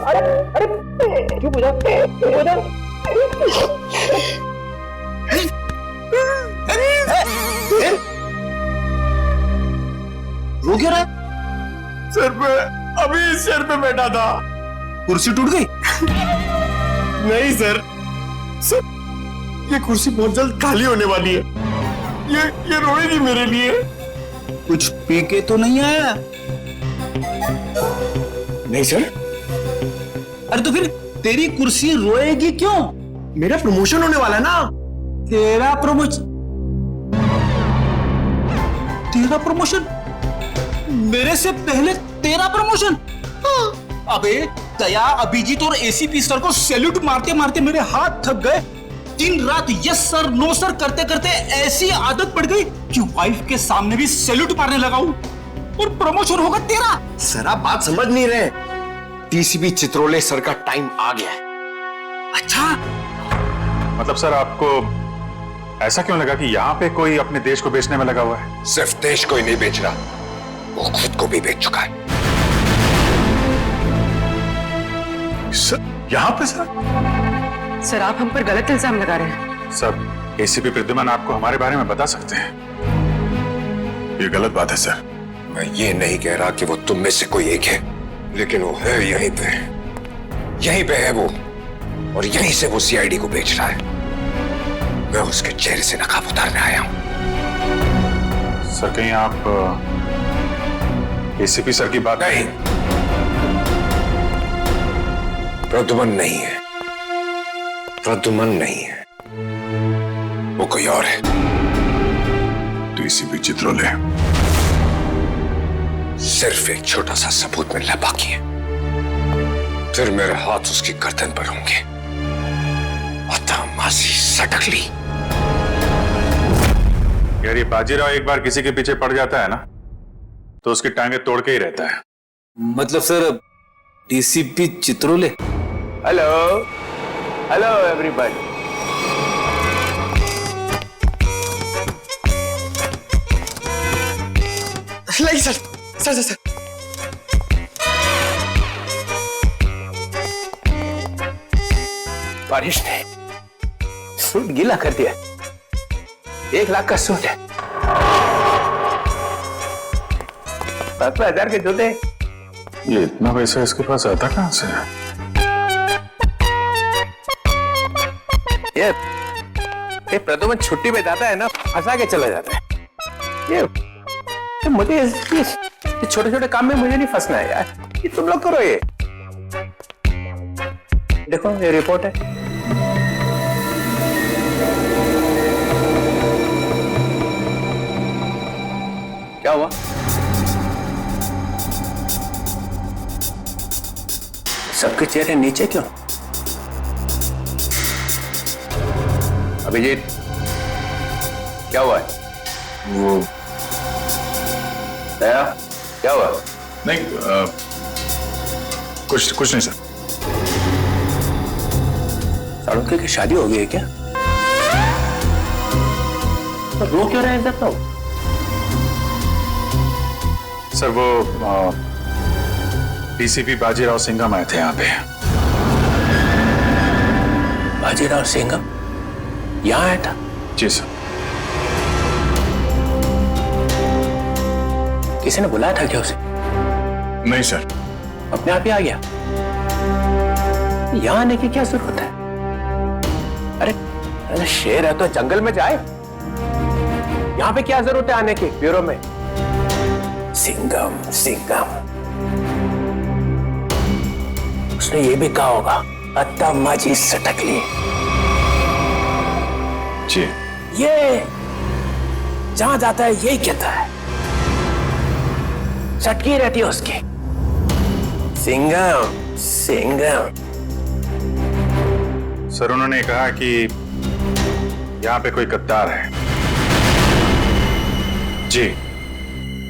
अरे चुप हो जा, चुप हो जा। रो क्यों रहा? सर पे अभी इस चेयर पे बैठा था, कुर्सी टूट गई? नहीं सर, ये कुर्सी बहुत जल्द खाली होने वाली है। ये रोएगी मेरे लिए। कुछ पी के तो नहीं आया? नहीं सर। अरे तो फिर तेरी कुर्सी रोएगी क्यों? मेरा प्रमोशन होने वाला है ना। तेरा प्रमोशन? तेरा प्रमोशन? मेरे से पहले तेरा प्रमोशन? अबे दया, अभिजीत और एसीपी सर को सैल्यूट मारते मारते मेरे हाथ थक गए। दिन रात यस सर नो सर करते करते ऐसी आदत पड़ गई कि वाइफ के सामने भी सैल्यूट मारने लगा हूं, और प्रमोशन होगा तेरा। सर आप बात समझ नहीं रहे। टीसीपी चित्रोले सर का टाइम आ गया है। अच्छा, मतलब सर आपको ऐसा क्यों लगा कि यहाँ पे कोई अपने देश को बेचने में लगा हुआ है? सिर्फ देश को ही नहीं बेच रहा, वो खुद को भी बेच चुका है। सर यहाँ पे? सर आप हम पर गलत इल्जाम लगा रहे हैं। सर एसीपी प्रद्युमन आपको हमारे बारे में बता सकते हैं। ये गलत बात है सर। मैं ये नहीं कह रहा कि वो तुम में से कोई एक है, लेकिन वो है यहीं पे, यहीं पे है वो, और यहीं से वो सीआईडी को बेच रहा है। मैं उसके चेहरे से नकाब उतारने आया हूं। सर कहीं आप एसीपी सर की बात? नहीं, प्रद्युमन नहीं है, प्रद्युमन नहीं है, वो कोई और है। तो एसीपी चित्रोले सिर्फ एक छोटा सा सबूत मिलना बाकी है, फिर मेरे हाथ उसकी गर्दन पर होंगे। अतः मासी सटकली। यार ये बाजीराव एक बार किसी के पीछे पड़ जाता है ना, तो उसकी टांगे तोड़ के ही रहता है। मतलब sir DCP Chitrole? Hello hello everybody. नहीं सर, सर सर सर बारिश ने सूट गीला कर दिया। 1 लाख का सूट है, 7,000 के जूते। ये इतना पैसा इसके पास आता कहां से? ये प्रद्युमन छुट्टी पे जाता है ना, फंसा के चला जाता है। ये मुझे ये छोटे छोटे काम में मुझे नहीं फंसना है यार। ये तुम लोग करो। ये देखो ये रिपोर्ट है। क्या हुआ? सबके चेहरे नीचे क्यों? अभिजीत क्या हुआ है? वो दया क्या हुआ? नहीं कुछ नहीं सर। साळुंखे की शादी हो गई है क्या? तो रो क्यों रहे हैं तो? सर वो डीसीपी बाजीराव सिंघम आए थे यहाँ पे। बाजीराव सिंघम यहाँ आया था? जी सर। किसी ने बुलाया था क्या उसे? नहीं सर। अपने आप ही आ गया? यहाँ आने की क्या जरूरत है? अरे शेर है तो जंगल में जाए, यहाँ पे क्या जरूरत है आने की ब्यूरो में? सिंघम सिंघम, उसने ये भी कहा होगा अत्ता माजी सटकली। जी। ये जहां जाता है यही कहता है, चटकी रहती है उसकी। सिंघम सिंघम। सर उन्होंने कहा कि यहाँ पे कोई गद्दार है। जी,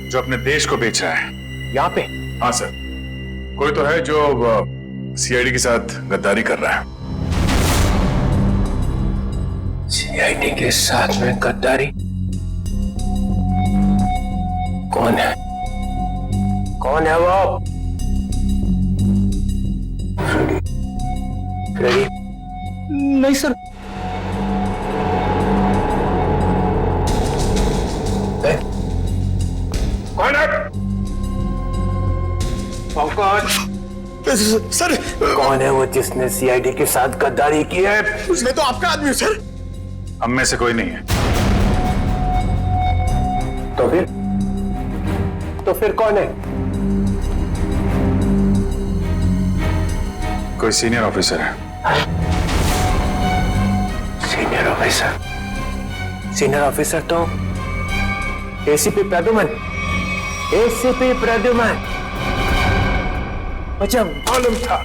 जो अपने देश को बेच रहा है। यहाँ पे? हाँ सर, कोई तो है जो सीआईडी के साथ गद्दारी कर रहा है। सीआईडी के साथ में गद्दारी? कौन है? कौन है वो? फ्रेडी? नहीं सर। कौन है? कौन? सर कौन है वो जिसने सीआईडी के साथ गद्दारी की है? मैं तो आपका आदमी हूँ सर। हम में से कोई नहीं है। तो फिर कौन है? कोई सीनियर ऑफिसर है। Senior officer? सीनियर ऑफिसर तो एसीपी प्रद्युमन। एसीपी प्रद्युमन, मुझे मालूम था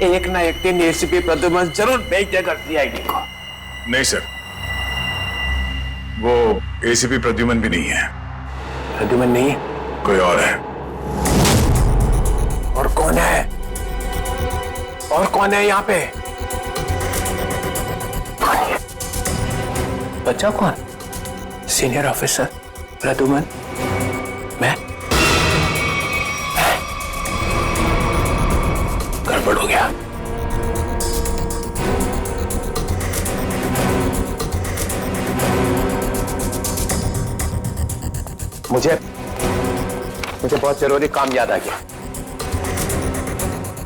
एक ना एक दिन एसीपी प्रद्युमन जरूर भेज देगा सीआईडी को। नहीं सर, वो एसीपी प्रद्युमन भी नहीं है। प्रद्युमन नहीं है? कोई और है। और कौन है? और कौन है यहाँ पे? कौन है? बच्चा कौन? सीनियर ऑफिसर प्रद्युमन, मैं? गड़बड़ हो गया। मुझे बहुत जरूरी काम याद आ गया।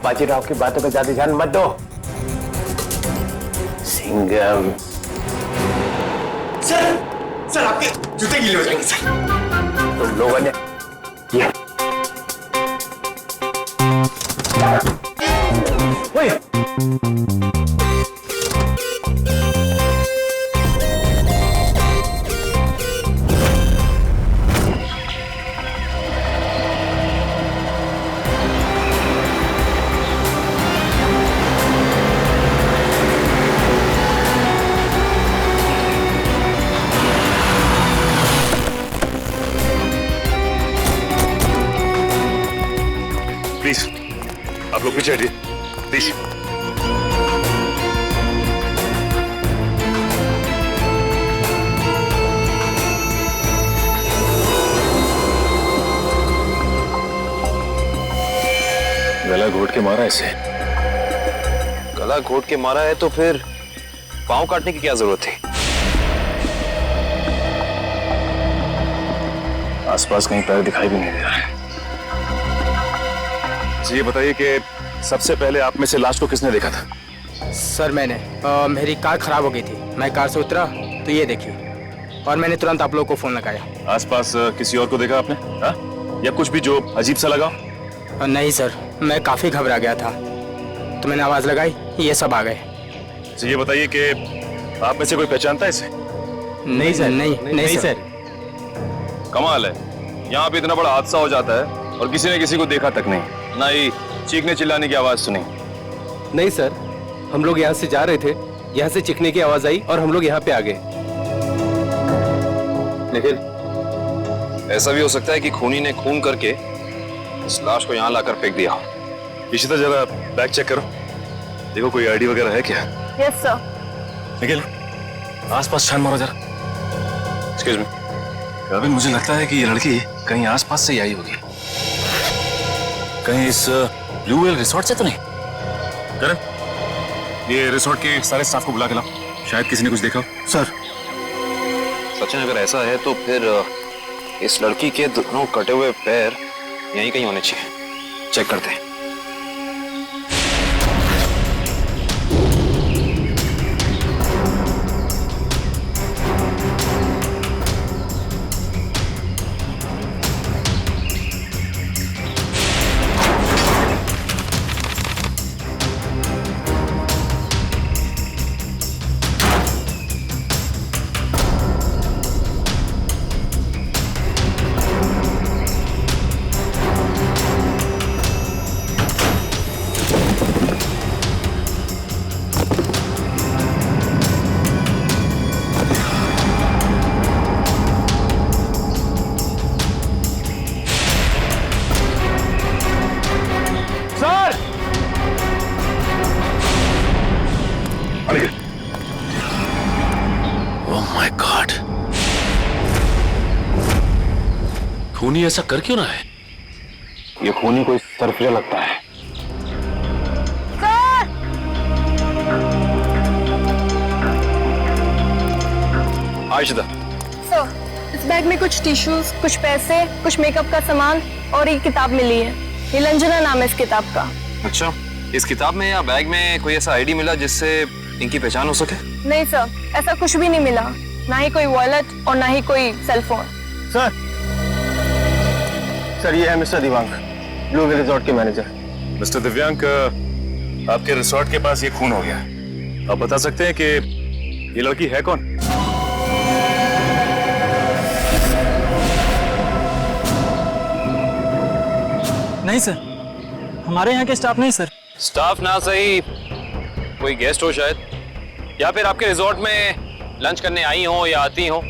बाजीराव की बातों पे ज्यादा ध्यान मत दो। सिंघम। सर आपके जूते गीले हो जाएंगे सर। तुम लोगों ने ये ओए! प्लीज आप लोग पीछे हटिए प्लीज। गला घोट के मारा इसे। गला घोट के मारा है तो फिर पांव काटने की क्या जरूरत थी? आसपास कहीं पैर दिखाई भी नहीं दे रहा है। ये बताइए कि सबसे पहले आप में से लाश को किसने देखा था? सर मैंने मेरी कार खराब हो गई थी। मैं कार से उतरा तो ये देखिए, और मैंने तुरंत आप लोगों को फोन लगाया। आसपास किसी और को देखा आपने? हा? या कुछ भी जो अजीब सा लगा? नहीं सर, मैं काफी घबरा गया था तो मैंने आवाज लगाई, ये सब आ गए। तो ये बताइए कि आप में से कोई पहचानता है इसे? नहीं सर, नहीं सर। कमाल है, यहाँ पे इतना बड़ा हादसा हो जाता है और किसी ने किसी को देखा तक नहीं, ना ही चीखने चिल्लाने की आवाज सुनी। नहीं सर, हम लोग यहाँ से जा रहे थे, यहाँ से चीखने की आवाज आई और हम लोग यहाँ पे आ गए। निखिल, ऐसा भी हो सकता है कि खूनी ने खून करके इस लाश को यहाँ लाकर फेंक दिया। इशिता जरा बैग चेक करो, देखो कोई आईडी वगैरह है क्या? Yes sir. निखिल आसपास छान मारो जरा। Excuse me. रविन, मुझे लगता है कि ये लड़की कहीं आसपास से ही आई होगी। कहीं इस ब्लू व्हेल रिसोर्ट से तो नहीं? करण, ये रिसोर्ट के सारे स्टाफ को बुला के लाओ, शायद किसी ने कुछ देखा हो। सर सचिन, अगर ऐसा है तो फिर इस लड़की के दोनों कटे हुए पैर यहीं कहीं होने चाहिए। चेक करते हैं। माय गॉड, खूनी ऐसा कर क्यों ना है? ये खूनी कोई सरफिया लगता है। आयशा, सर, इस बैग में कुछ टिश्यूज, कुछ पैसे, कुछ मेकअप का सामान और एक किताब मिली है। नीलंजना नाम है इस किताब का। अच्छा, इस किताब में या बैग में कोई ऐसा आईडी मिला जिससे इनकी पहचान हो सके? नहीं सर, ऐसा कुछ भी नहीं मिला, ना ही कोई वॉलेट और ना ही कोई सेल फोन। सर ये है mister Diwang, blue will resort के मैनेजर। मिस्टर दिव्यांक, आपके रिसोर्ट के पास ये खून हो गया। आप बता सकते हैं कि ये लड़की है कौन? नहीं सर, हमारे यहाँ के स्टाफ नहीं सर। स्टाफ ना सही, कोई गेस्ट हो शायद, या फिर आपके रिजॉर्ट में लंच करने आई हो या आती हो।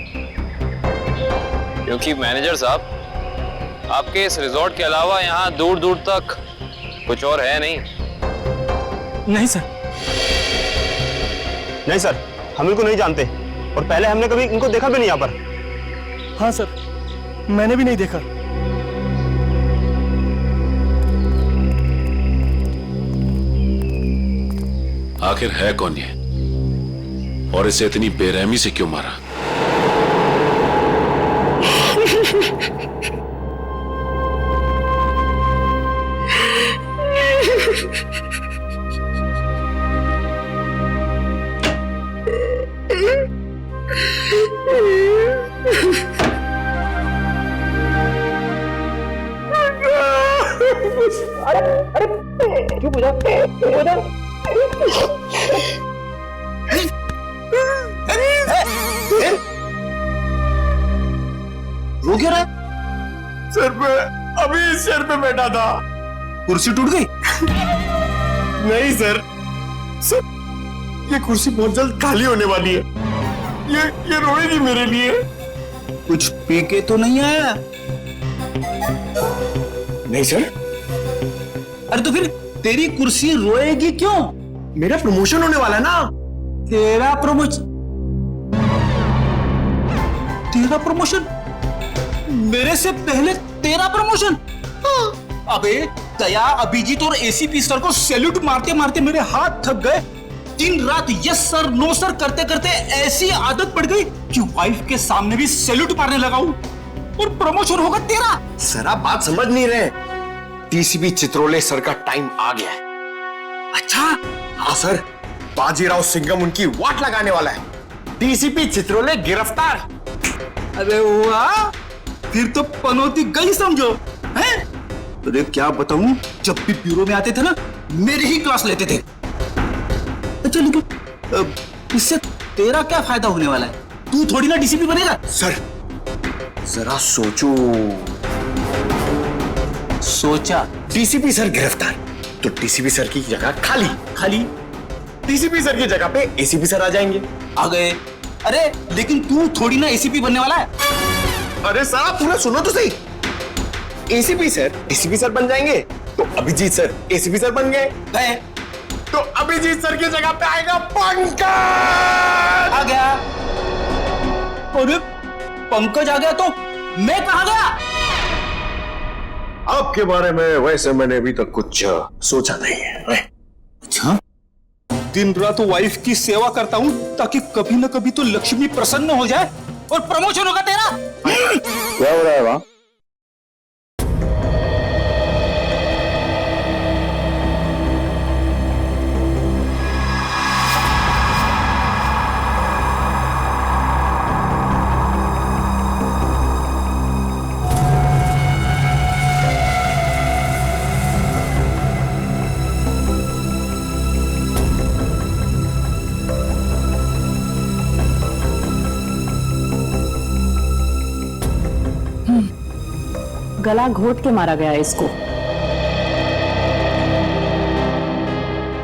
क्योंकि मैनेजर साहब, आपके इस रिजॉर्ट के अलावा यहाँ दूर दूर तक कुछ और है नहीं। नहीं सर। नहीं सर, हम इनको नहीं जानते और पहले हमने कभी इनको देखा भी नहीं यहाँ पर। हाँ सर, मैंने भी नहीं देखा। आखिर है कौन ये, और इसे इतनी बेरहमी से क्यों मारा? रो क्यों रहा? सर पे अभी इस चेयर पे बैठा था, कुर्सी टूट गई? नहीं सर, ये कुर्सी बहुत जल्द खाली होने वाली है। ये रोएगी मेरे लिए। कुछ पी के तो नहीं आया? नहीं सर। अरे तो फिर तेरी कुर्सी रोएगी क्यों? मेरा प्रमोशन होने वाला है ना। तेरा प्रमोशन? तेरा प्रमोशन? मेरे से पहले तेरा प्रमोशन? अबे दया, अभिजीत और एसीपी सर को सैल्यूट मारते मारते मेरे हाथ थक गए। दिन रात यस सर नो सर करते करते ऐसी आदत पड़ गई कि वाइफ के सामने भी सैल्यूट मारने लगा हूं, और प्रमोशन होगा तेरा। सर आप बात समझ नहीं रहे। टीसीपी चित्रोले सर का टाइम आ गया है। अच्छा? हाँ सर, बाजीराव सिंघम उनकी वाट लगाने वाला है। टीसीपी चित्रोले गिरफ्तार। अरे वाह, फिर तो पनौती गई समझो। हैं? अरे क्या बताऊं, जब भी ब्यूरो में आते थे ना, मेरी ही क्लास लेते थे। अच्छा लेकिन इससे तेरा क्या फायदा होने वाला है? तू थोड़ी ना डीसीपी बनेगा। सर जरा सोचो। सोचा? डीसीपी सर गिरफ्तार तो डीसीपी सर की जगह खाली। खाली? डीसीपी सर की जगह पे एसीपी सर आ जाएंगे। आ गए। अरे लेकिन तू थोड़ी ना एसीपी बनने वाला है। अरे सर आप पूरा सुनो तो सही। एसीपी सर डीसीपी सर बन जाएंगे तो अभिजीत सर एसीपी सर बन गए, तो अभिजीत सर की जगह पे आएगा पंकज। आ गया। अरे पंकज आ गया तो मैं कहाँ गया? आपके बारे में वैसे मैंने अभी तक कुछ सोचा नहीं है। अच्छा, दिन रात वाइफ की सेवा करता हूँ ताकि कभी ना कभी तो लक्ष्मी प्रसन्न हो जाए और प्रमोशन होगा तेरा। क्या हो रहा है वहां? गला घोट के मारा गया इसको।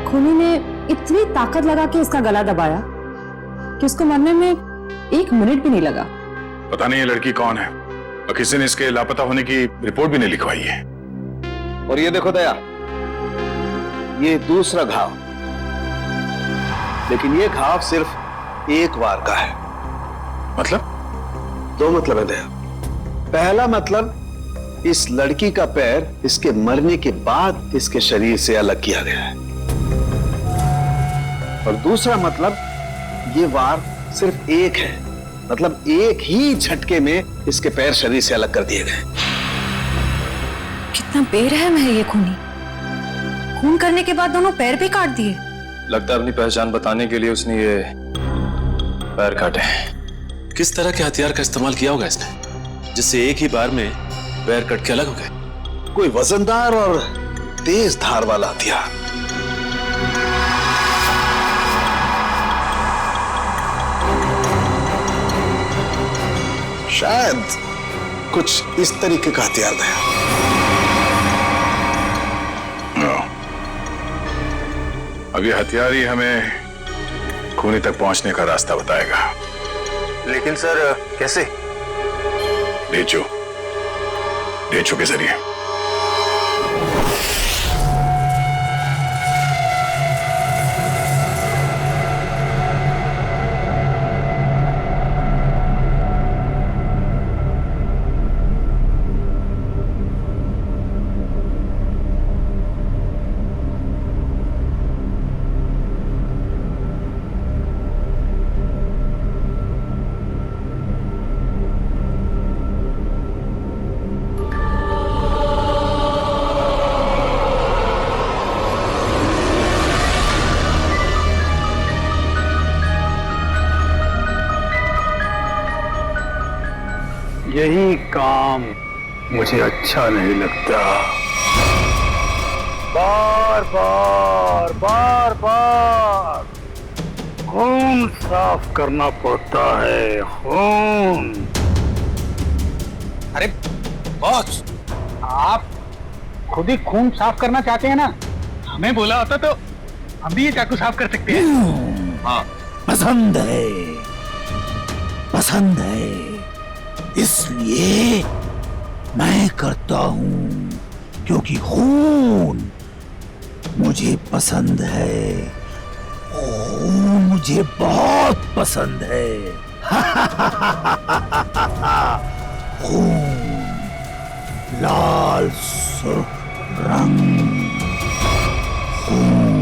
खूनी ने इतनी ताकत लगा के इसका गला दबाया कि उसको मरने में 1 मिनट भी नहीं लगा। पता नहीं ये लड़की कौन है, और किसी ने इसके लापता होने की रिपोर्ट भी नहीं लिखवाई है। और ये देखो दया, ये दूसरा घाव, लेकिन ये घाव सिर्फ एक बार का है। मतलब? दो मतलब है दया। पहला मतलब, इस लड़की का पैर इसके मरने के बाद इसके शरीर से अलग किया गया है। और दूसरा मतलब, ये वार सिर्फ एक है, मतलब एक ही झटके में इसके पैर शरीर से अलग कर दिए गए। कितना बेरहम है ये खूनी। खून करने के बाद दोनों पैर भी काट दिए। लगता है अपनी पहचान बताने के लिए उसने ये पैर काटे। किस तरह के हथियार का इस्तेमाल किया होगा इसने, जिससे एक ही बार में पैर कट के अलग हो गए? कोई वजनदार और तेज धार वाला हथियार। शायद कुछ इस तरीके का हथियार है। अब ये हथियार ही हमें खूनी तक पहुंचने का रास्ता बताएगा। लेकिन सर कैसे? डेचो के जरिए। यही काम मुझे अच्छा नहीं लगता। बार बार खून साफ करना पड़ता है, खून। अरे बॉस, आप खुद ही खून साफ करना चाहते हैं ना? हमें बोला होता तो हम भी ये चाकू साफ कर सकते हैं। हाँ, पसंद है, इसलिए मैं करता हूं, क्योंकि खून मुझे पसंद है। खून मुझे बहुत पसंद है। खून, लाल सुर्ख रंग, खून।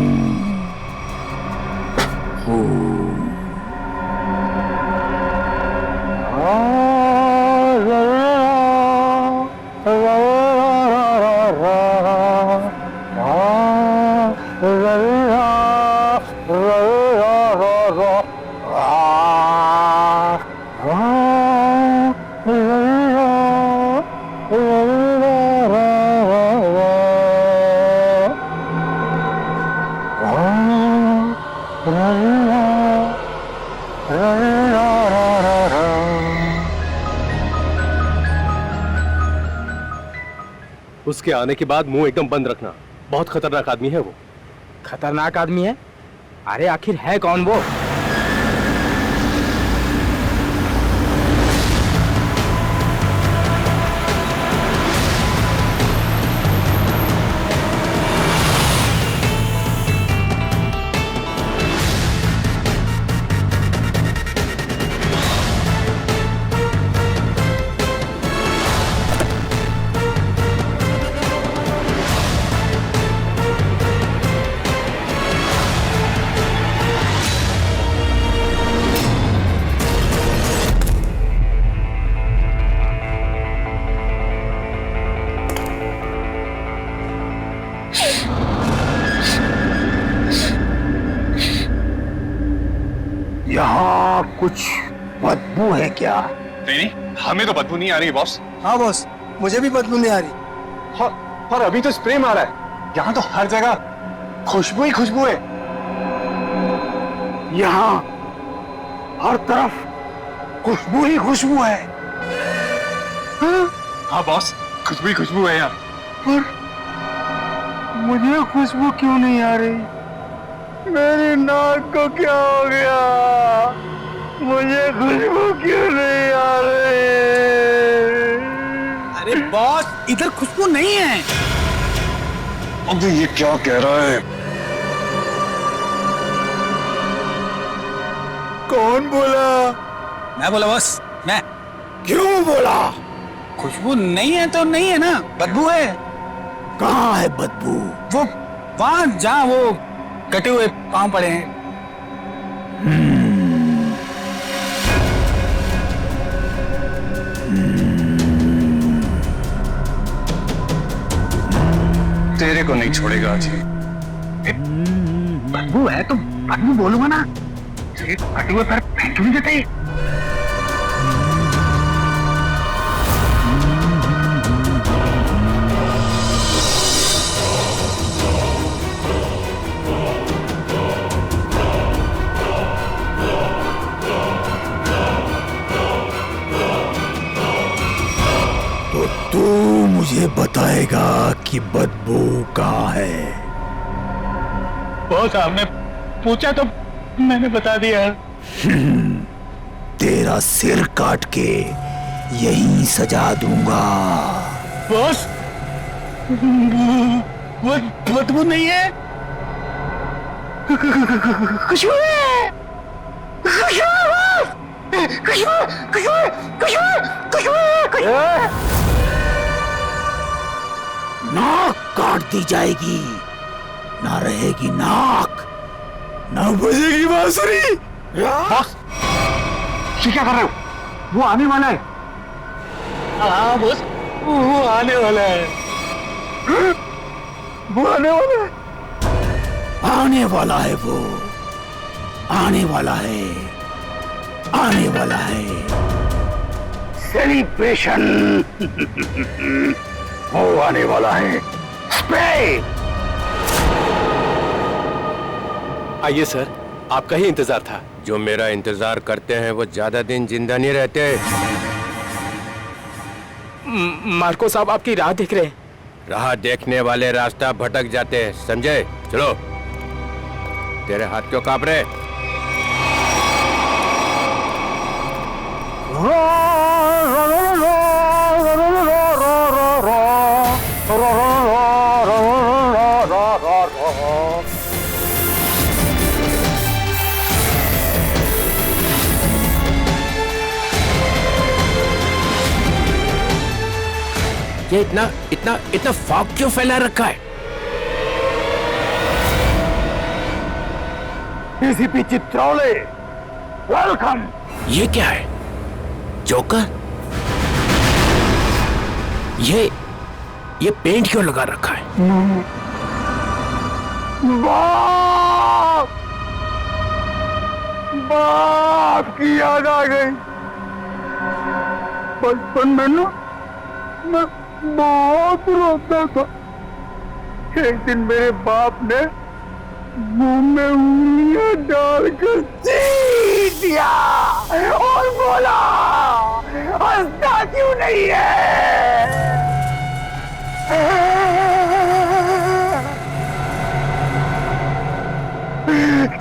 उसके आने के बाद मुंह एकदम बंद रखना। बहुत खतरनाक आदमी है वो। खतरनाक आदमी है? अरे आखिर है कौन वो? यहाँ कुछ बदबू है क्या? नहीं, हमें तो बदबू नहीं आ रही बॉस। हाँ बॉस, मुझे भी बदबू नहीं आ रही। पर अभी तो स्प्रे मारा है। यहाँ तो हर जगह खुशबू ही खुशबू है। यहाँ हर तरफ खुशबू ही खुशबू है। हाँ बॉस, खुशबू ही खुशबू है यहाँ। पर मुझे खुशबू क्यों नहीं आ रही? मेरी नाक को क्या हो गया? मुझे खुशबू क्यों नहीं आ रही? अरे बॉस, इधर खुशबू नहीं है। अब ये क्या कह रहा है? कौन बोला? मैं बोला बॉस, मैं। क्यों बोला? खुशबू नहीं है तो नहीं है ना, बदबू है। कहाँ है बदबू? वो वहां जहाँ वो कटे हुए पांव पड़े हैं। तेरे को नहीं छोड़ेगा आज। बदबू है तो बदबू बोलूंगा ना। कटे हुए पैर फेंक क्यों नहीं देते? तो तू मुझे बताएगा कि बदबू कहाँ है? बॉस आपने पूछा तो मैंने बता दिया। तेरा सिर काट के यहीं सजा दूंगा। बॉस वो बदबू नहीं है, खुशबू है। नाक काट दी जाएगी, ना रहेगी नाक, ना बजेगी बांसुरी। बॉस क्या कर रहे हो? वो आने वाला है। हाँ बॉस, वो आने वाला है। वो आने वाला है। आने वाला है वो, आने वाला है, आने वाला है। सेलिब्रेशन वो आने वाला है। स्प्रे। आइए सर, आपका ही इंतजार था। जो मेरा इंतजार करते हैं वो ज्यादा दिन जिंदा नहीं रहते। मार्को साहब आपकी राह देख रहे हैं। राह देखने वाले रास्ता भटक जाते हैं, समझे? चलो। तेरे हाथ क्यों कांप रहे? ये इतना इतना इतना फॉग क्यों फैला रखा है? ACP Chitraule, welcome. ये क्या है? जोकर? ये पेंट क्यों लगा रखा है? बाप, बाप की याद आ गई। बचपन में ना मैं बहुत रोता था। एक दिन मेरे बाप ने मुंह में उंगलियां डालकर चीर दिया और बोला, हंसता क्यों नहीं है?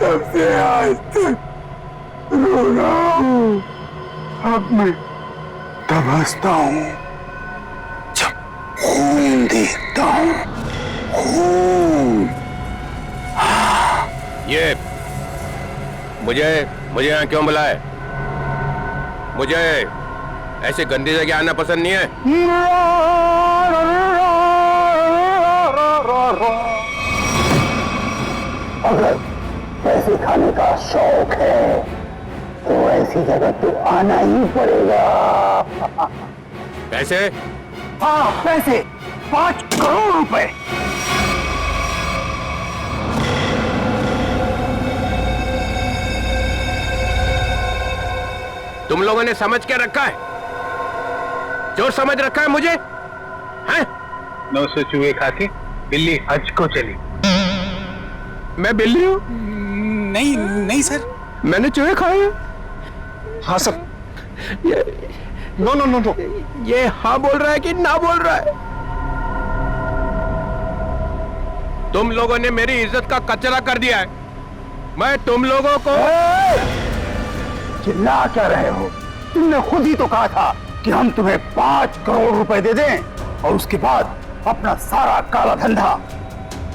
तब से आज तक रो रहा हूं। अब मैं तब हंसता हूं जब खून देखता हूं। खून। ये मुझे यहाँ क्यों बुलाए? मुझे ऐसे गंदी जगह आना पसंद नहीं है। अगर पैसे खाने का शौक है तो ऐसी जगह तो आना ही पड़ेगा। पैसे? हाँ पैसे, 5 करोड़ रुपए। तुम लोगों ने समझ क्या रखा है? जो समझ रखा है मुझे, हैं? 900 चूहे खा के बिल्ली हज को चली। मैं बिल्ली हूँ? नहीं नहीं सर, मैंने चूहे खाए हैं। हाँ sir. No no no no, ये हाँ बोल रहा है कि ना बोल रहा है? तुम लोगों ने मेरी इज्जत का कचरा कर दिया है। मैं तुम लोगों को चिल्ला क्या रहे हो? तुमने खुद ही तो कहा था कि हम तुम्हें 5 करोड़ रुपए दे दें और उसके बाद अपना सारा काला धंधा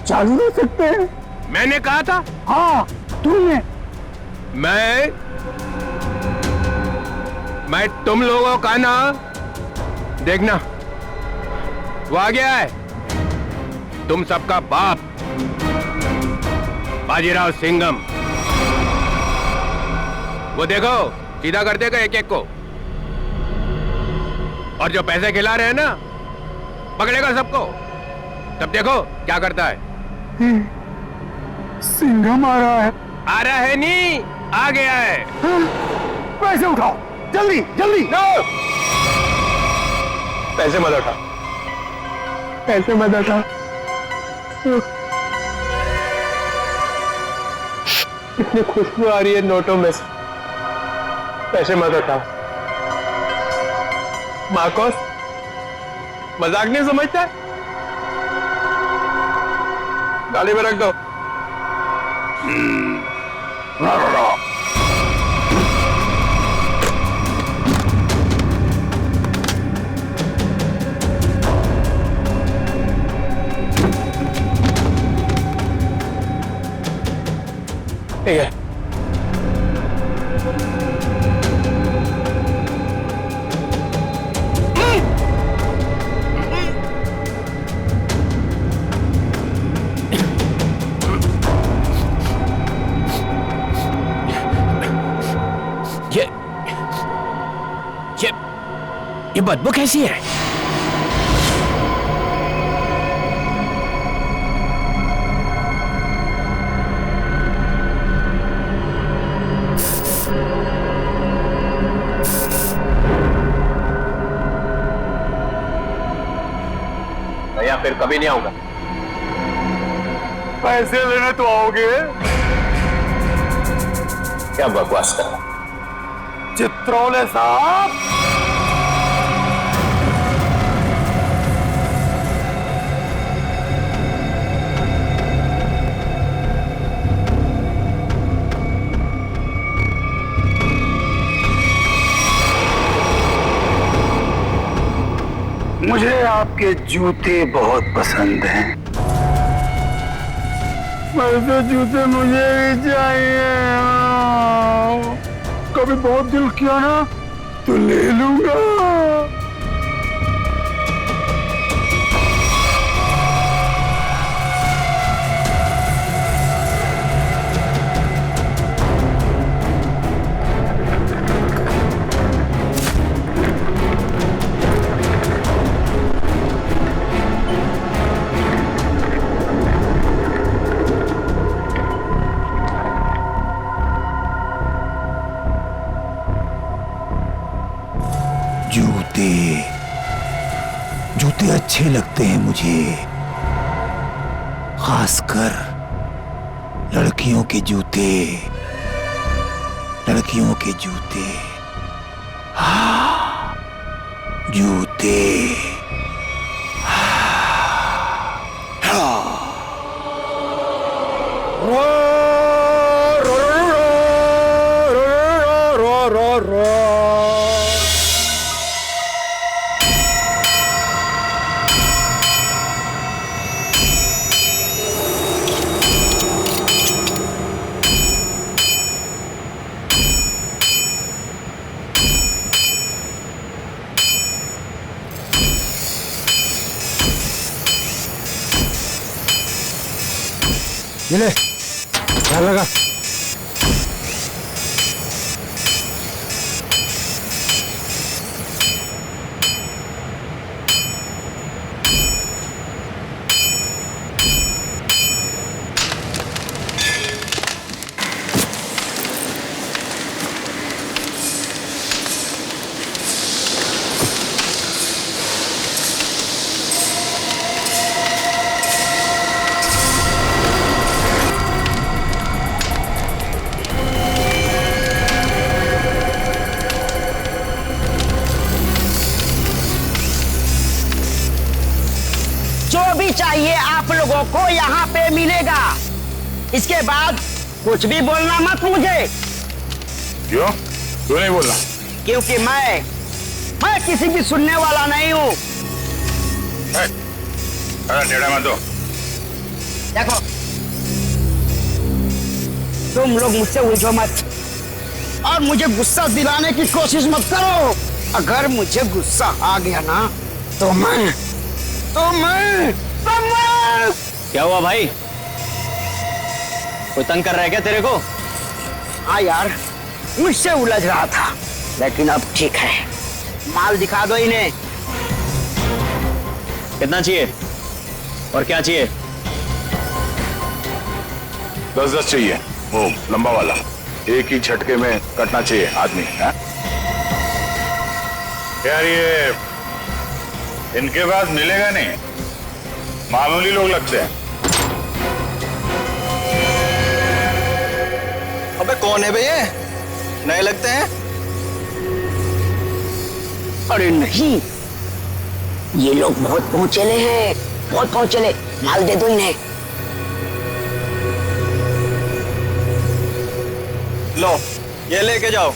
चालू रख सकते हैं। मैंने कहा था? हाँ तुमने। मैं तुम लोगों का ना, देखना वो आ गया है, तुम सबका बाप बाजीराव सिंघम। वो देखो सीधा कर देगा एक एक को, और जो पैसे खिला रहे हैं ना पकड़ेगा सबको। तब देखो क्या करता है। सिंघम आ रहा है। आ रहा है नहीं, आ गया है। पैसे उठाओ जल्दी जल्दी। पैसे मत उठा, पैसे मत उठा। इतनी खुशबू आ रही है नोटों में से, पैसे मत उठाओ। मार्कोस मजाक नहीं समझता, गाड़ी में रख दो। ठीक है। ये बदबू कैसी है? या फिर कभी नहीं आऊंगा। पैसे लेने तो आओगे? क्या बकवास कर रहा? चित्रोले साहब, मुझे आपके जूते बहुत पसंद हैं। वैसे जूते मुझे भी चाहिए। कभी बहुत दिल किया ना तो ले लूंगा। जूते अच्छे लगते हैं मुझे, खासकर लड़कियों के जूते, लड़कियों के जूते। हाँ, जूते। ये ले, ध्यान लगा। चाहिए आप लोगों को यहाँ पे मिलेगा। इसके बाद कुछ भी बोलना मत मुझे। क्यों? क्यों नहीं बोलना? क्योंकि मैं किसी की सुनने वाला नहीं हूँ। टेढ़ा मत दो। देखो, तुम लोग मुझसे उलझो मत और मुझे गुस्सा दिलाने की कोशिश मत करो। अगर मुझे गुस्सा आ गया ना तो मैं क्या हुआ भाई? कोई तंग कर रहा है क्या तेरे को? हाँ यार, मुझसे उलझ रहा था, लेकिन अब ठीक है। माल दिखा दो इन्हें। कितना चाहिए और क्या चाहिए? 10-10 चाहिए, वो लंबा वाला, एक ही झटके में कटना चाहिए आदमी है? यार ये इनके पास मिलेगा नहीं, मामूली लोग लगते हैं। अबे कौन है भैया? नए लगते हैं। अरे नहीं, ये लोग बहुत पहुंचेले हैं, बहुत पहुंचेले। माल दे दो इन्हें। लो ये लेके जाओ।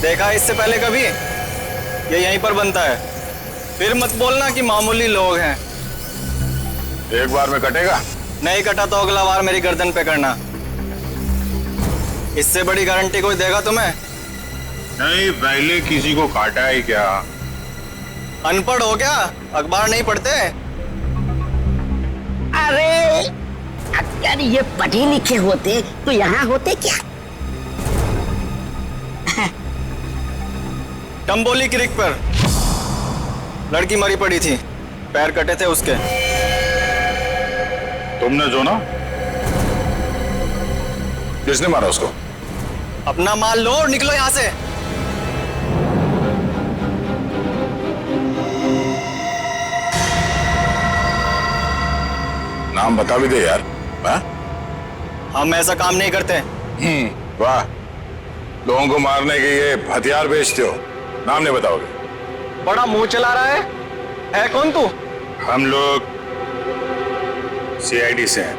देखा इससे पहले कभी? ये यहीं पर बनता है। फिर मत बोलना कि मामूली लोग हैं। एक बार में कटेगा? नहीं कटा तो अगला बार मेरी गर्दन पे करना। इससे बड़ी गारंटी कोई देगा तुम्हें? नहीं, पहले किसी को काटा है क्या? अनपढ़ हो क्या? अखबार नहीं पढ़ते? अरे अगर ये पढ़े लिखे होते तो यहाँ होते क्या? टम्बोली क्रिक पर लड़की मरी पड़ी थी, पैर कटे थे उसके। तुमने जो ना? किसने मारा उसको? अपना माल लो और निकलो यहाँ से। नाम बता भी दे यार। हाँ? हम ऐसा काम नहीं करते। वाह, लोगों को मारने के ये हथियार बेचते हो, नाम नहीं बताओगे? बड़ा मुंह चला रहा है कौन तू? हम लोग CID से हैं।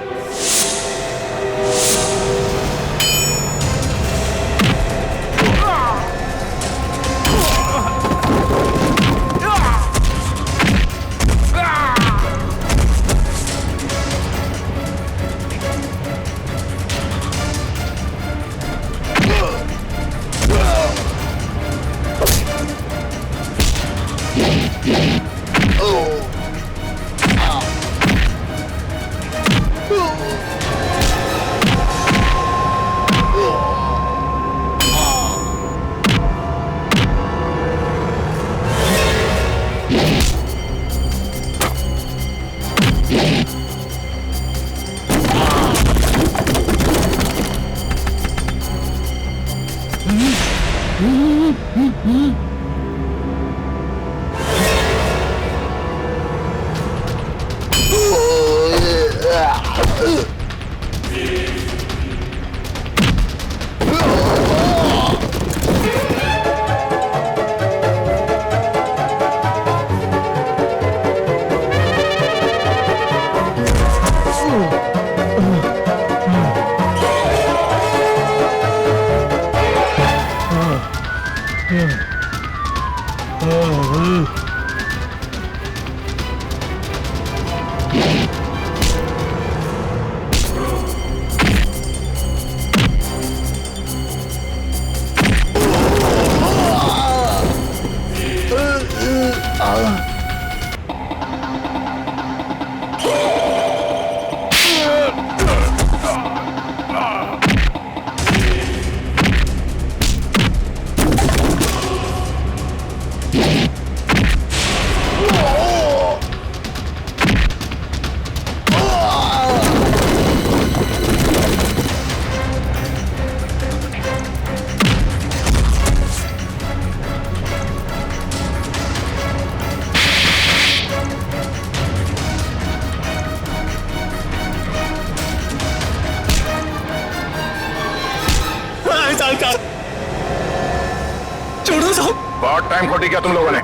बहुत टाइम खोटी किया तुम लोगों ने।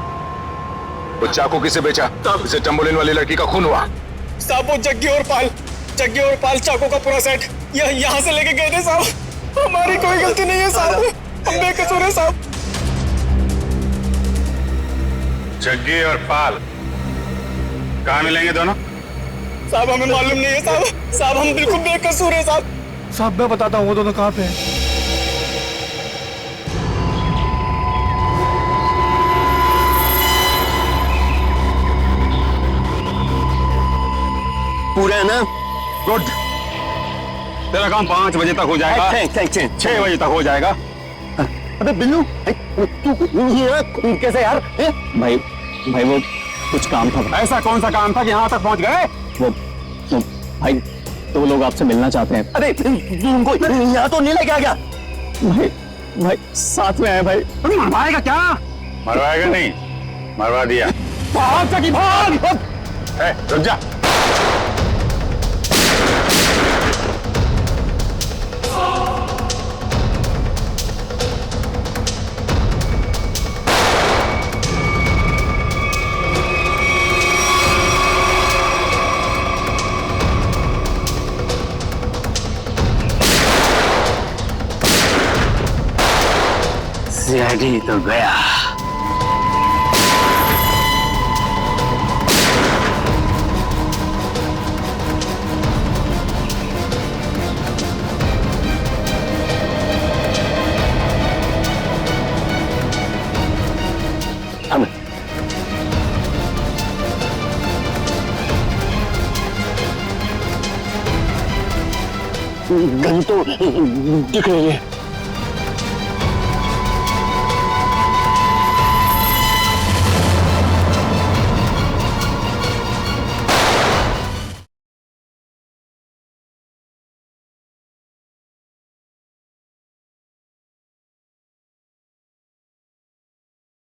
वो चाकू किसे बेचा? इसे टम्बोलिन वाली लड़की का खून हुआ। साहब वो जग्गी और पाल चाकू का पूरा सेट यहाँ से लेके गए थे साहब। हमारी कोई गलती नहीं है साहब, हम बेकसूर हैं साहब। जग्गी और पाल कहाँ मिलेंगे दोनों? साहब हमें मालूम नहीं है साहब हम बिल्कुल बेकसूर हैं साहब। साहब मैं बताता हूँ वो दोनों कहाँ पे हैं। दूर है ना? गुड। तेरा काम 5 बजे तक हो जाएगा। 6 बजे तक हो जाएगा। अबे बिल्लू, तू कैसे यार? भाई वो कुछ काम था। ऐसा कौन सा काम था कि यहाँ तक पहुँच गए? वो भाई तो लोग आपसे मिलना चाहते हैं। अरे तू उनको यहाँ तो नहीं लेके आ गया? भाई साथ में आए भाई। मरवाएगा क्या? मरवाएगा नहीं, मरवा दिया। भाग! रुक जा। सीआईडी तो गया। गन तो दिख रही है।